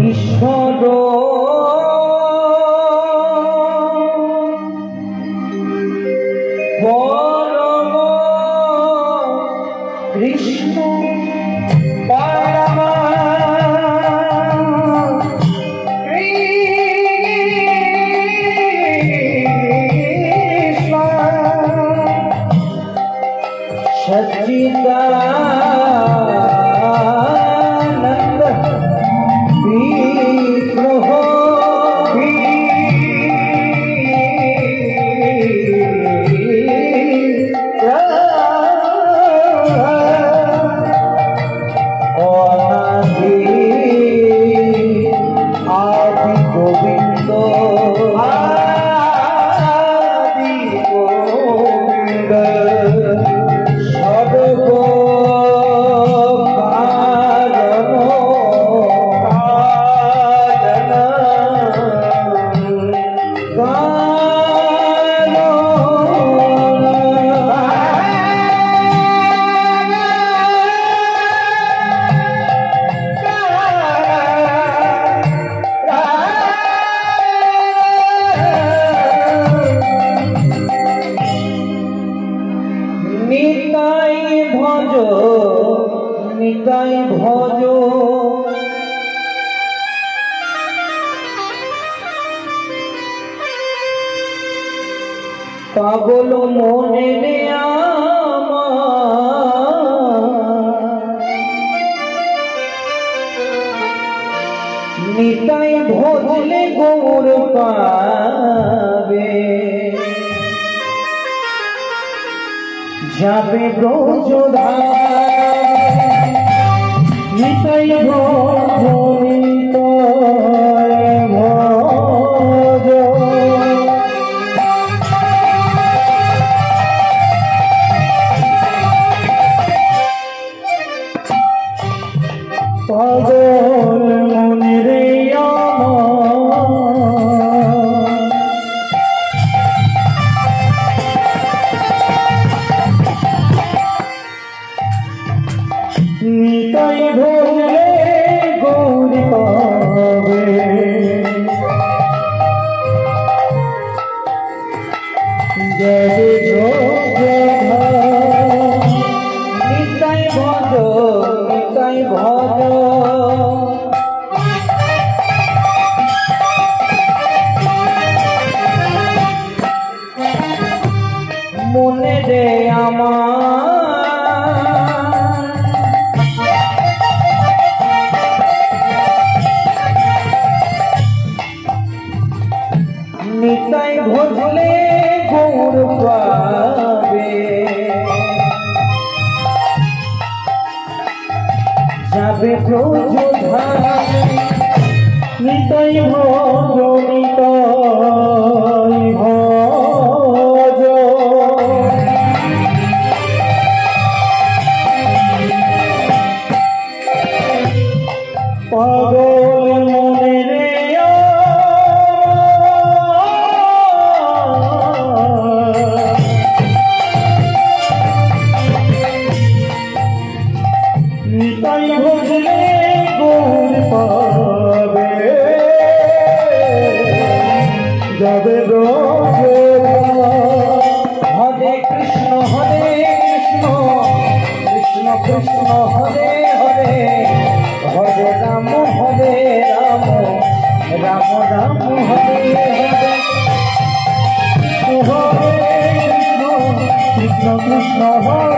ঈশ্বর পরম কৃষ্ণ পরম কৃষ্ণ সচ্চিদানন্দ বিগ্রহ অনাদি আদি গোবিন্দ আদি গোবিন্দ সর্ব নিতাই ভজ নিতাই ভজ পাগল মনে রে নিতাই ভজলে গৌর পাবে যাবে ব্রজধাম নিতাই ভজ নিতাই ভজ পাগল মনে রে নিতাই ভজলে গৌর পাবে যাবে ব্রজধাম নিতাই ভজ নিতাই ভজ মনে রে নিতাই ভজলে গৌর পাবে যাবে ব্রজধাম নিতাই ভজ নিতাই ভজ পাগল মনে রে নিতাই ভজলে গৌর পাবে যাবে ব্রজধাম হরে কৃষ্ণ কৃষ্ণ কৃষ্ণ হরে হরে হরে রাম রাম রাম হরে হরে হরে কৃষ্ণ কৃষ্ণ হরে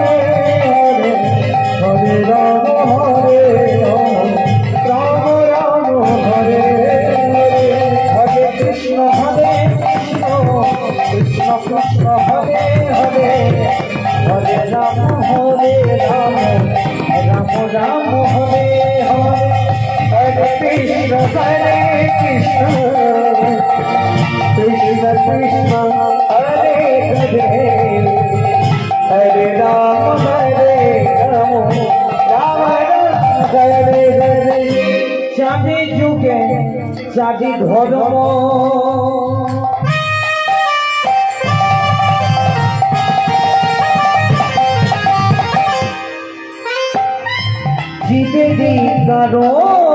হরে হরে রাম রাম রাম হরে হরে হরে কৃষ্ণ কৃষ্ণ কৃষ্ণ হরে হরে হরে রাম রাম রাম হরে হরে হরে কৃষ্ণ কৃষ্ণ কৃষ্ণ হরে হরে হরে রাম রাম হরে হরে চাঁদি যুগে চাঁদি ধর্ম জীবে কারণ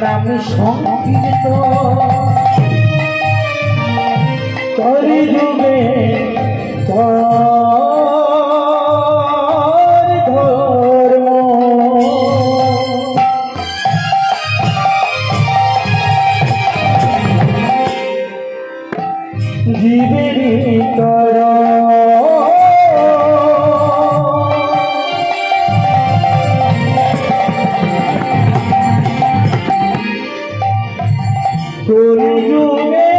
নাম সংকীর্তন করি যুগে ধর্ম জীবেরই কর যুগে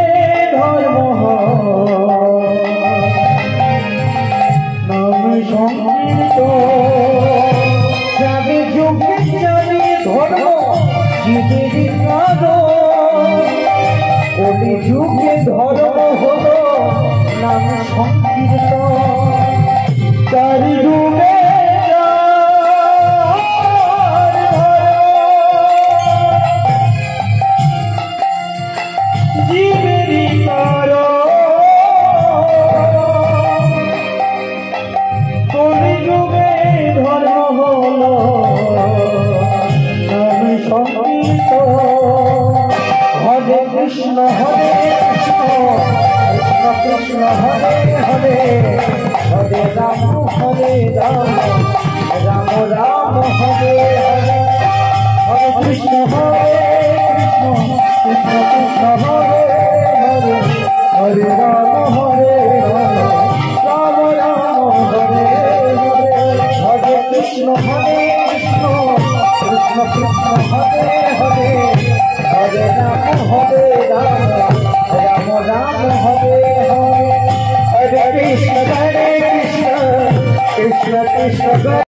ধর্ম নাম সংকীর্তন যাবে যুগে যাবে ধর্ম জীবেরই কারণ কলি যুগে ধর্ম হলো নাম সংকীর্তন তার যুগে জীবেরই কারণ কলি যুগে ধর্ম হলো নাম সংকীর্তন হরে কৃষ্ণ কৃষ্ণ কৃষ্ণ হরে হরে হরে রাম রাম রাম হরে হরে হরে কৃষ্ণ কৃষ্ণ কৃষ্ণ কৃষ্ণ হরে হরে হরে রাম রাম রাম হরে হরে হরে কৃষ্ণ কৃষ্ণ কৃষ্ণ কৃষ্ণ হরে হরে হরে রাম রাম রাম হরে হরে হরে কৃষ্ণ কৃষ্ণ কৃষ্ণ কৃষ্ণ